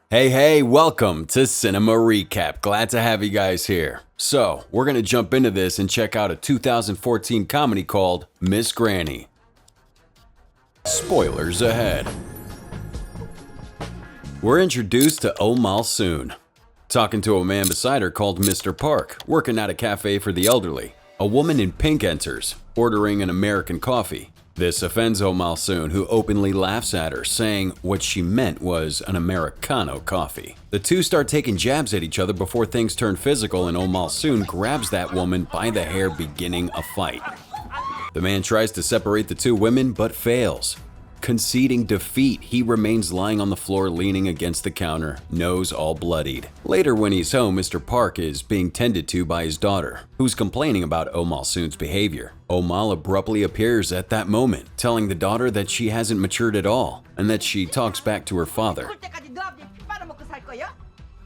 Hey, welcome to Cinema Recap. Glad to have you guys here. So, we're going to jump into this and check out a 2014 comedy called Miss Granny. Spoilers ahead. We're introduced to Oh Mal-soon, talking to a man beside her called Mr. Park, working at a cafe for the elderly. A woman in pink enters, ordering an American coffee. This offends Oh Mal-soon, who openly laughs at her, saying what she meant was an Americano coffee. The two start taking jabs at each other before things turn physical, and Oh Mal-soon grabs that woman by the hair, beginning a fight. The man tries to separate the two women but fails. Conceding defeat, he remains lying on the floor leaning against the counter, nose all bloodied. Later when he's home, Mr. Park is being tended to by his daughter, who's complaining about Oh Mal-soon's behavior. Oh Mal abruptly appears at that moment, telling the daughter that she hasn't matured at all, and that she talks back to her father.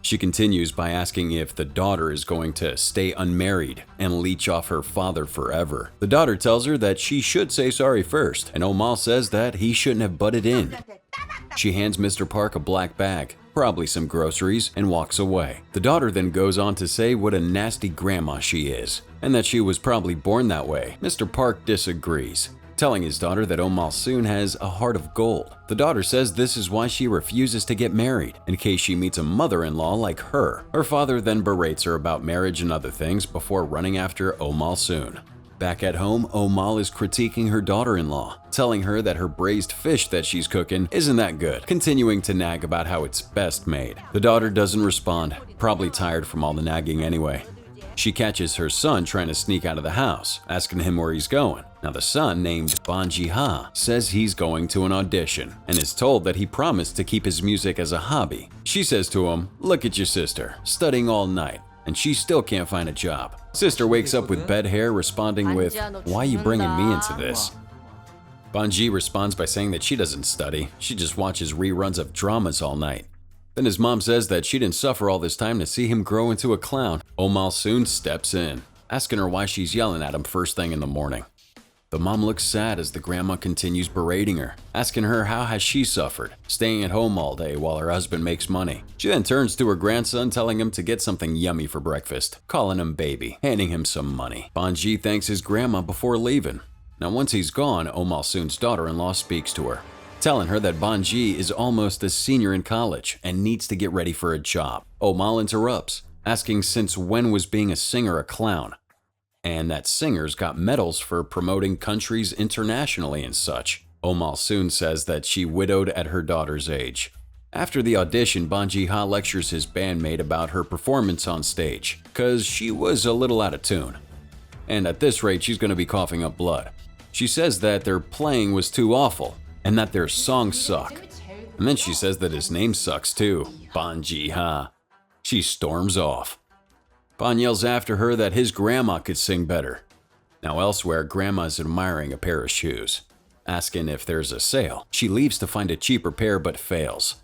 She continues by asking if the daughter is going to stay unmarried and leech off her father forever. The daughter tells her that she should say sorry first, and Oh Mal says that he shouldn't have butted in. She hands Mr. Park a black bag, probably some groceries, and walks away. The daughter then goes on to say what a nasty grandma she is, and that she was probably born that way. Mr. Park disagrees, telling his daughter that Oh Mal-soon has a heart of gold. The daughter says this is why she refuses to get married, in case she meets a mother-in-law like her. Her father then berates her about marriage and other things before running after Oh Mal-soon. Back at home, Oh Mal is critiquing her daughter-in-law, telling her that her braised fish that she's cooking isn't that good, continuing to nag about how it's best made. The daughter doesn't respond, probably tired from all the nagging anyway. She catches her son trying to sneak out of the house, asking him where he's going. Now the son, named Ban Ji-ha, says he's going to an audition and is told that he promised to keep his music as a hobby. She says to him, "Look at your sister, studying all night, and she still can't find a job." Sister wakes up with bed hair, responding with, "Why are you bringing me into this?" Ban Ji responds by saying that she doesn't study, she just watches reruns of dramas all night. Then his mom says that she didn't suffer all this time to see him grow into a clown. Oh Mal-soon steps in, asking her why she's yelling at him first thing in the morning. The mom looks sad as the grandma continues berating her, asking her how has she suffered, staying at home all day while her husband makes money. She then turns to her grandson, telling him to get something yummy for breakfast, calling him baby, handing him some money. Ban Ji thanks his grandma before leaving. Now once he's gone, Oh Mal-soon's daughter-in-law speaks to her, telling her that Ban Ji is almost a senior in college and needs to get ready for a job. Oh Mal interrupts, asking since when was being a singer a clown, and that singers got medals for promoting countries internationally and such. Oh Mal-soon says that she widowed at her daughter's age. After the audition, Ban Ji-ha lectures his bandmate about her performance on stage, cause she was a little out of tune. And at this rate, she's gonna be coughing up blood. She says that their playing was too awful, and that their songs suck. And then she says that his name sucks too, Ban Ji-ha. She storms off. Ban yells after her that his grandma could sing better. Now elsewhere, grandma's admiring a pair of shoes, asking if there's a sale. She leaves to find a cheaper pair but fails.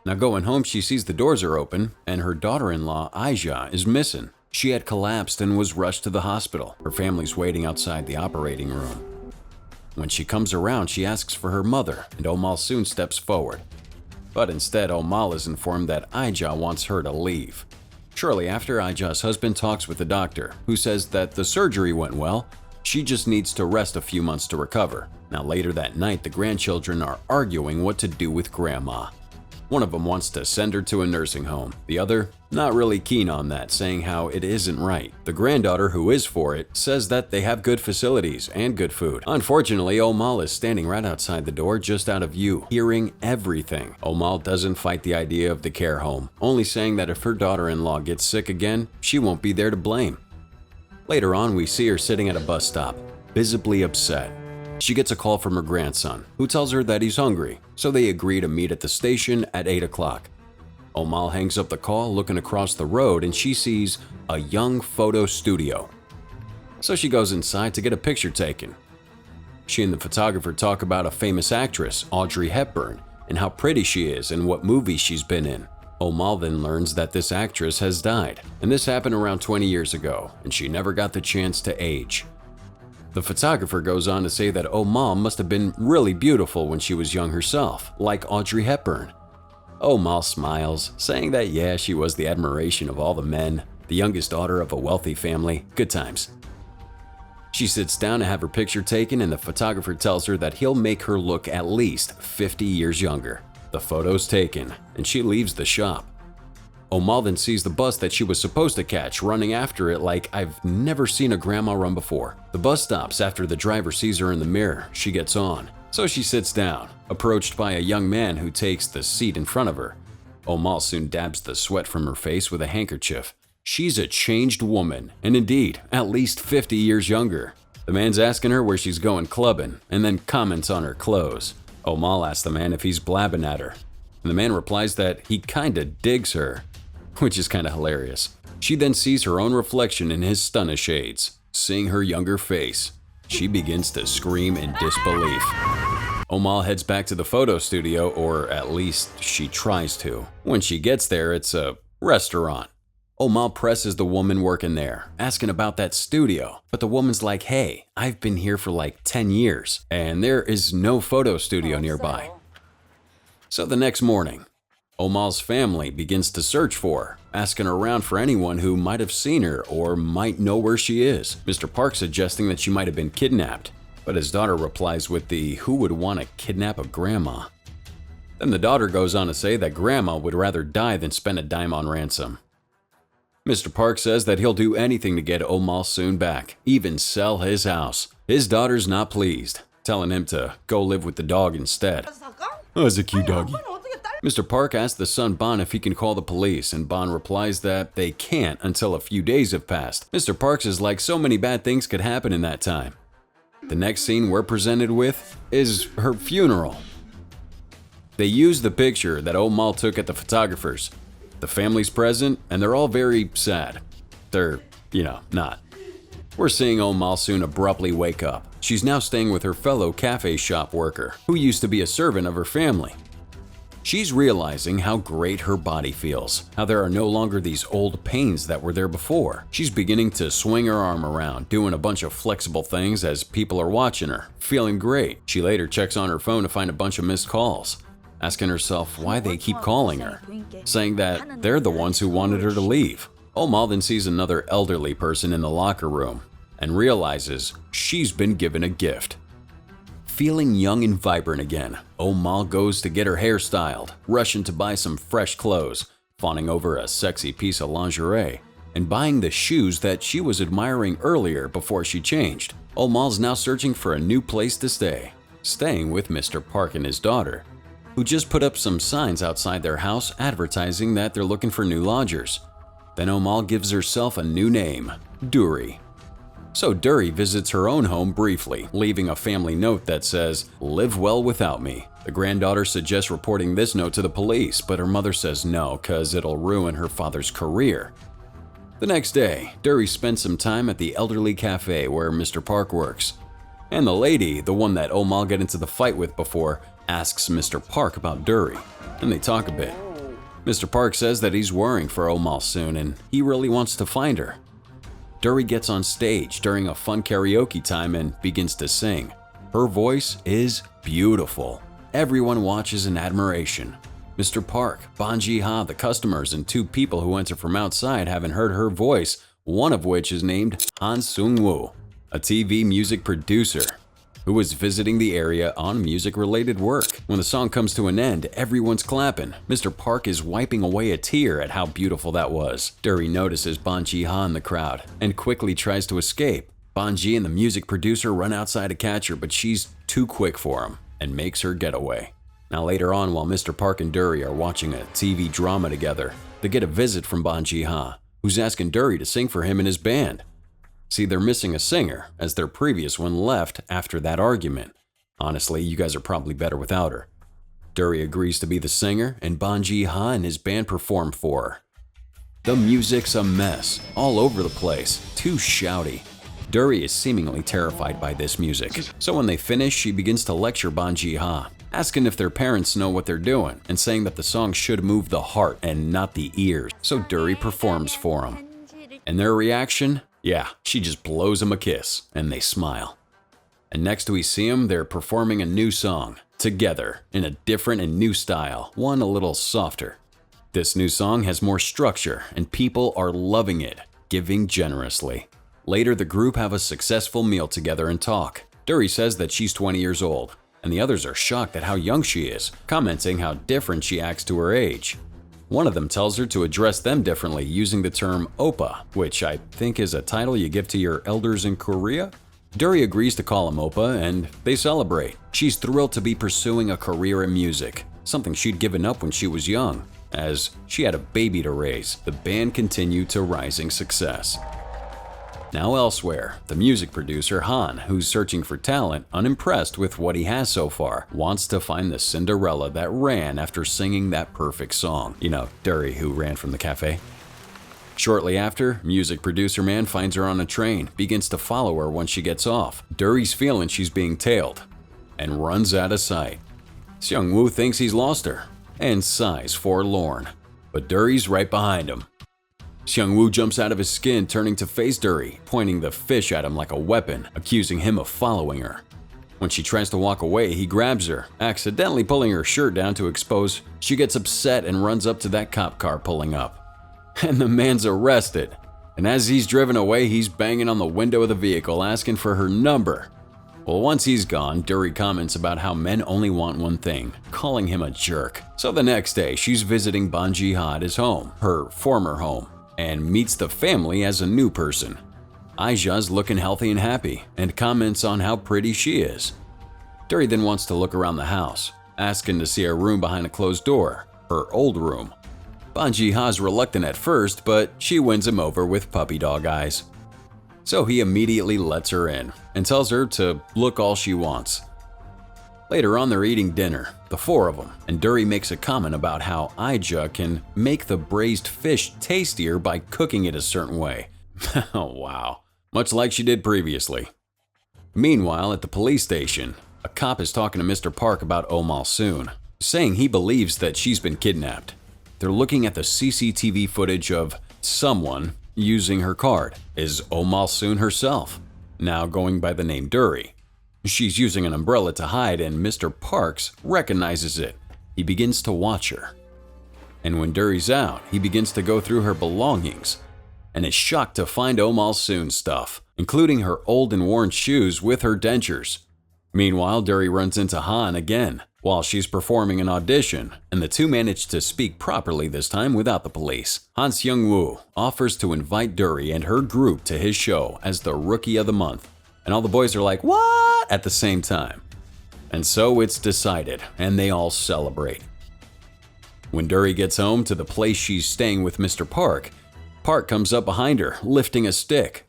Now going home, she sees the doors are open and her daughter-in-law, Aja, is missing. She had collapsed and was rushed to the hospital. Her family's waiting outside the operating room. When she comes around, she asks for her mother, and Oh Mal-soon steps forward. But instead, Oh Mal is informed that Aja wants her to leave. Shortly after, Aja's husband talks with the doctor, who says that the surgery went well, she just needs to rest a few months to recover. Now later that night, the grandchildren are arguing what to do with Grandma. One of them wants to send her to a nursing home. The other, not really keen on that, saying how it isn't right. The granddaughter, who is for it, says that they have good facilities and good food. Unfortunately, Oh Mal is standing right outside the door, just out of view, hearing everything. Oh Mal doesn't fight the idea of the care home, only saying that if her daughter-in-law gets sick again, she won't be there to blame. Later on, we see her sitting at a bus stop, visibly upset. She gets a call from her grandson, who tells her that he's hungry, so they agree to meet at the station at 8 o'clock. Oh Mal hangs up the call, looking across the road, and she sees a young photo studio. So she goes inside to get a picture taken. She and the photographer talk about a famous actress, Audrey Hepburn, and how pretty she is and what movies she's been in. Oh Mal then learns that this actress has died, and this happened around 20 years ago, and she never got the chance to age. The photographer goes on to say that Oh Mal must have been really beautiful when she was young herself, like Audrey Hepburn. Omal smiles, saying that yeah, she was the admiration of all the men, the youngest daughter of a wealthy family, good times. She sits down to have her picture taken and the photographer tells her that he'll make her look at least 50 years younger. The photo's taken, and she leaves the shop. Omal then sees the bus that she was supposed to catch running after it like I've never seen a grandma run before. The bus stops after the driver sees her in the mirror. She gets on. So she sits down, approached by a young man who takes the seat in front of her. Omal soon dabs the sweat from her face with a handkerchief. She's a changed woman, and indeed, at least 50 years younger. The man's asking her where she's going clubbing, and then comments on her clothes. Omal asks the man if he's blabbing at her, and the man replies that he kinda digs her, which is kinda hilarious. She then sees her own reflection in his stunner shades. Seeing her younger face, she begins to scream in disbelief. Omal heads back to the photo studio, or at least she tries to. When she gets there, it's a restaurant. Omal presses the woman working there, asking about that studio, but the woman's like, hey, I've been here for like 10 years, and there is no photo studio nearby. So the next morning, Omal's family begins to search for her, asking around for anyone who might have seen her or might know where she is. Mr. Park suggesting that she might have been kidnapped, but his daughter replies with the who would want to kidnap a grandma. Then the daughter goes on to say that grandma would rather die than spend a dime on ransom. Mr. Park says that he'll do anything to get Omal soon back, even sell his house. His daughter's not pleased, telling him to go live with the dog instead. Oh, it's a cute doggy. Mr. Park asks the son Bon if he can call the police, and Bon replies that they can't until a few days have passed. Mr. Parks is like so many bad things could happen in that time. The next scene we're presented with is her funeral. They use the picture that Omal took at the photographer's. The family's present, and they're all very sad. They're, not. We're seeing Omal soon abruptly wake up. She's now staying with her fellow cafe shop worker, who used to be a servant of her family. She's realizing how great her body feels, how there are no longer these old pains that were there before. She's beginning to swing her arm around, doing a bunch of flexible things as people are watching her, feeling great. She later checks on her phone to find a bunch of missed calls, asking herself why they keep calling her, saying that they're the ones who wanted her to leave. Omal then sees another elderly person in the locker room and realizes she's been given a gift. Feeling young and vibrant again, Omal goes to get her hair styled, rushing to buy some fresh clothes, fawning over a sexy piece of lingerie, and buying the shoes that she was admiring earlier before she changed. Omal's now searching for a new place to stay, staying with Mr. Park and his daughter, who just put up some signs outside their house advertising that they're looking for new lodgers. Then Omal gives herself a new name, Duri. So Duri visits her own home briefly, leaving a family note that says, "Live well without me." The granddaughter suggests reporting this note to the police, but her mother says no, cause it'll ruin her father's career. The next day, Duri spends some time at the elderly cafe where Mr. Park works. And the lady, the one that Omal got into the fight with before, asks Mr. Park about Duri, and they talk a bit. Mr. Park says that he's worrying for Omal soon and he really wants to find her. Duri gets on stage during a fun karaoke time and begins to sing. Her voice is beautiful. Everyone watches in admiration. Mr. Park, Bon Ji-ha, the customers, and two people who enter from outside haven't heard her voice, one of which is named Han Sung-woo, a TV music producer who was visiting the area on music-related work. When the song comes to an end, everyone's clapping. Mr. Park is wiping away a tear at how beautiful that was. Duri notices Bon Ji-ha in the crowd and quickly tries to escape. Bon Ji and the music producer run outside to catch her, but she's too quick for him and makes her get away. Now later on, while Mr. Park and Duri are watching a TV drama together, they get a visit from Bon Ji-ha, who's asking Duri to sing for him and his band. See, they're missing a singer, as their previous one left after that argument. Honestly, you guys are probably better without her. Duri agrees to be the singer, and Bon Ji-ha and his band perform for her. The music's a mess, all over the place, too shouty. Duri is seemingly terrified by this music, so when they finish, she begins to lecture Bon Ji-ha, asking if their parents know what they're doing, and saying that the song should move the heart and not the ears, so Duri performs for them. And their reaction? Yeah, she just blows him a kiss, and they smile. And next we see them, they're performing a new song, together in a different and new style, one a little softer. This new song has more structure and people are loving it, giving generously. Later, the group have a successful meal together and talk. Dury says that she's 20 years old, and the others are shocked at how young she is, commenting how different she acts to her age. One of them tells her to address them differently using the term Oppa, which I think is a title you give to your elders in Korea. Dury agrees to call him Oppa, and they celebrate. She's thrilled to be pursuing a career in music, something she'd given up when she was young. As she had a baby to raise, the band continued to rising success. Now elsewhere, the music producer Han, who's searching for talent, unimpressed with what he has so far, wants to find the Cinderella that ran after singing that perfect song. You know, Dury, who ran from the cafe. Shortly after, music producer man finds her on a train, begins to follow her once she gets off. Dury's feeling she's being tailed, and runs out of sight. Seung-woo thinks he's lost her, and sighs forlorn. But Dury's right behind him. Seung-woo jumps out of his skin, turning to face Dury, pointing the fish at him like a weapon, accusing him of following her. When she tries to walk away, he grabs her, accidentally pulling her shirt down to expose. She gets upset and runs up to that cop car pulling up. And the man's arrested. And as he's driven away, he's banging on the window of the vehicle, asking for her number. Well, once he's gone, Dury comments about how men only want one thing, calling him a jerk. So the next day, she's visiting Ban Ji-ha at his home, her former home, and meets the family as a new person. Aija's looking healthy and happy, and comments on how pretty she is. Dury then wants to look around the house, asking to see a room behind a closed door, her old room. Ban Ji-ha's reluctant at first, but she wins him over with puppy dog eyes. So he immediately lets her in, and tells her to look all she wants. Later on, they're eating dinner, the four of them, and Dury makes a comment about how Aija can make the braised fish tastier by cooking it a certain way. Oh wow, much like she did previously. Meanwhile, at the police station, a cop is talking to Mr. Park about Oh Mal-soon, saying he believes that she's been kidnapped. They're looking at the CCTV footage of someone using her card. Is Oh Mal-soon herself, now going by the name Dury. She's using an umbrella to hide, and Mr. Parks recognizes it. He begins to watch her. And when Dury's out, he begins to go through her belongings and is shocked to find Oh Mal-soon's stuff, including her old and worn shoes with her dentures. Meanwhile, Dury runs into Han again while she's performing an audition, and the two manage to speak properly this time without the police. Han Seung-woo offers to invite Dury and her group to his show as the Rookie of the Month, and all the boys are like, "What?" at the same time. And so it's decided, and they all celebrate. When Dury gets home to the place she's staying with Mr. Park, Park comes up behind her, lifting a stick.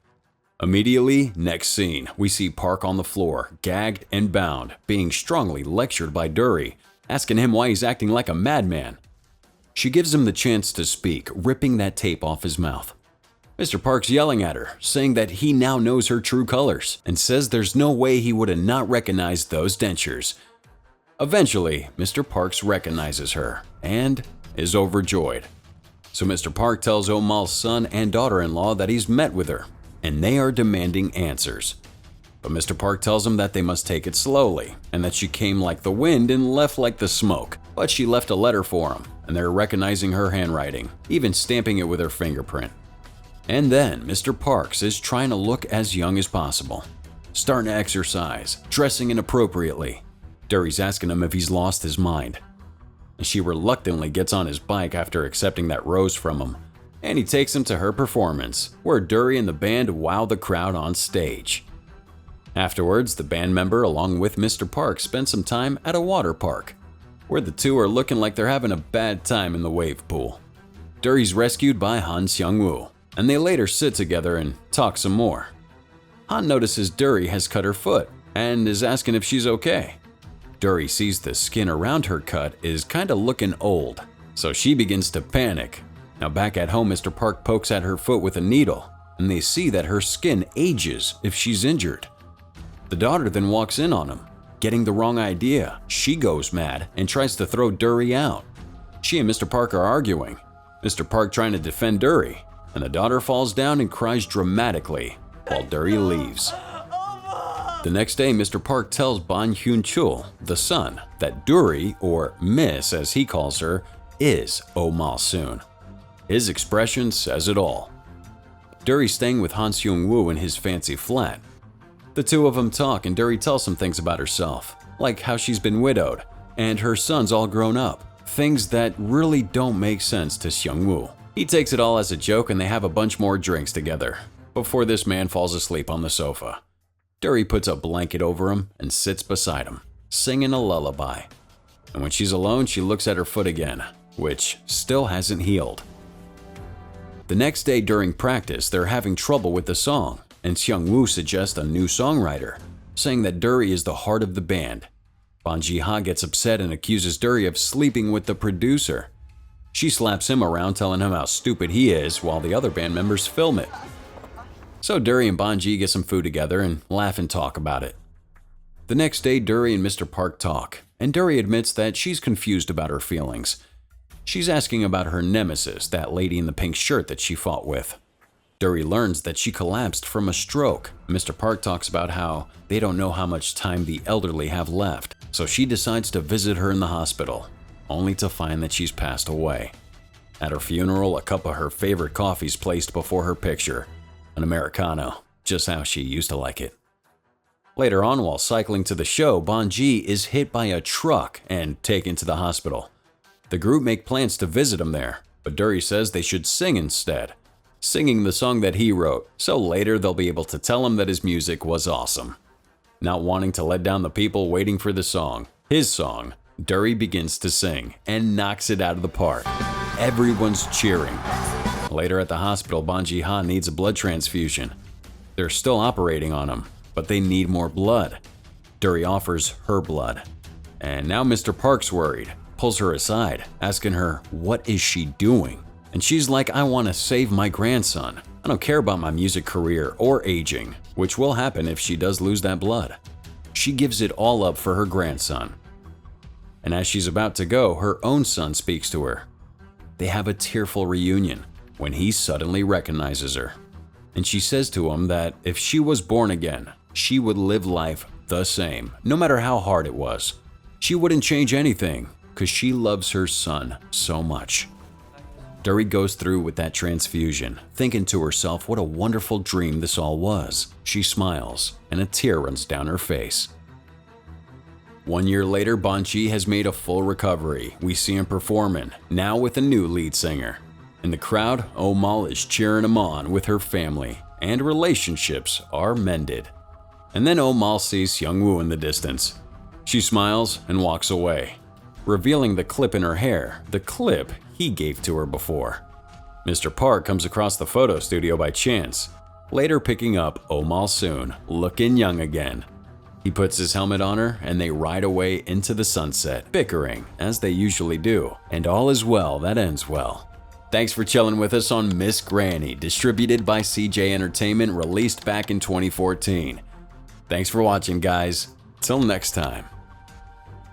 Immediately, next scene, we see Park on the floor, gagged and bound, being strongly lectured by Dury, asking him why he's acting like a madman. She gives him the chance to speak, ripping that tape off his mouth. Mr. Park's yelling at her, saying that he now knows her true colors, and says there's no way he would have not recognized those dentures. Eventually, Mr. Parks recognizes her, and is overjoyed. So Mr. Park tells Oh Mal's son and daughter-in-law that he's met with her, and they are demanding answers. But Mr. Park tells them that they must take it slowly, and that she came like the wind and left like the smoke. But she left a letter for him, and they're recognizing her handwriting, even stamping it with her fingerprint. And then Mr. Parks is trying to look as young as possible, starting to exercise, dressing inappropriately. Dury's asking him if he's lost his mind. And she reluctantly gets on his bike after accepting that rose from him, and he takes him to her performance, where Dury and the band wow the crowd on stage. Afterwards, the band member along with Mr. Park spend some time at a water park, where the two are looking like they're having a bad time in the wave pool. Dury's rescued by Han Seung-woo, and they later sit together and talk some more. Han notices Dury has cut her foot and is asking if she's okay. Dury sees the skin around her cut is kinda looking old, so she begins to panic. Now back at home, Mr. Park pokes at her foot with a needle, and they see that her skin ages if she's injured. The daughter then walks in on him, getting the wrong idea. She goes mad and tries to throw Dury out. She and Mr. Park are arguing, Mr. Park trying to defend Dury, and the daughter falls down and cries dramatically while Dury leaves. The next day, Mr. Park tells Ban Hyun-chul, the son, that Duri, or Miss as he calls her, is Oh Mal-soon. His expression says it all. Duri's staying with Han Seung-woo in his fancy flat. The two of them talk and Duri tells some things about herself, like how she's been widowed and her son's all grown up, things that really don't make sense to Seung-woo. He takes it all as a joke and they have a bunch more drinks together, before this man falls asleep on the sofa. Duri puts a blanket over him and sits beside him, singing a lullaby. And when she's alone, she looks at her foot again, which still hasn't healed. The next day during practice, they're having trouble with the song, and Seung-woo suggests a new songwriter, saying that Duri is the heart of the band. Ban Ji-ha gets upset and accuses Duri of sleeping with the producer. She slaps him around, telling him how stupid he is, while the other band members film it. So Duri and Ban Ji get some food together and laugh and talk about it. The next day, Duri and Mr. Park talk, and Duri admits that she's confused about her feelings. She's asking about her nemesis, that lady in the pink shirt that she fought with. Duri learns that she collapsed from a stroke. Mr. Park talks about how they don't know how much time the elderly have left, so she decides to visit her in the hospital, only to find that she's passed away. At her funeral, a cup of her favorite coffee is placed before her picture, an Americano, just how she used to like it. Later on, while cycling to the show, Ban Ji is hit by a truck and taken to the hospital. The group make plans to visit him there, but Duri says they should sing instead, singing the song that he wrote, so later they'll be able to tell him that his music was awesome. Not wanting to let down the people waiting for the song, his song, Duri begins to sing and knocks it out of the park. Everyone's cheering. Later at the hospital, Ban Ji-ha needs a blood transfusion. They're still operating on him, but they need more blood. Duri offers her blood. And now Mr. Park's worried, pulls her aside, asking her, what is she doing? And she's like, I want to save my grandson. I don't care about my music career or aging, which will happen if she does lose that blood. She gives it all up for her grandson. And as she's about to go, her own son speaks to her. They have a tearful reunion when he suddenly recognizes her. And she says to him that if she was born again, she would live life the same, no matter how hard it was. She wouldn't change anything because she loves her son so much. Duri goes through with that transfusion, thinking to herself what a wonderful dream this all was. She smiles, and a tear runs down her face. 1 year later, Ban Ji has made a full recovery. We see him performing, now with a new lead singer. In the crowd, Oh Mal is cheering him on with her family, and relationships are mended. And then Oh Mal sees Seung-woo in the distance. She smiles and walks away, revealing the clip in her hair, the clip he gave to her before. Mr. Park comes across the photo studio by chance, later picking up Oh Mal-soon, looking young again. He puts his helmet on her and they ride away into the sunset, bickering as they usually do, and all is well that ends well. Thanks for chilling with us on Miss Granny, distributed by CJ Entertainment, released back in 2014. Thanks for watching, guys. Till next time.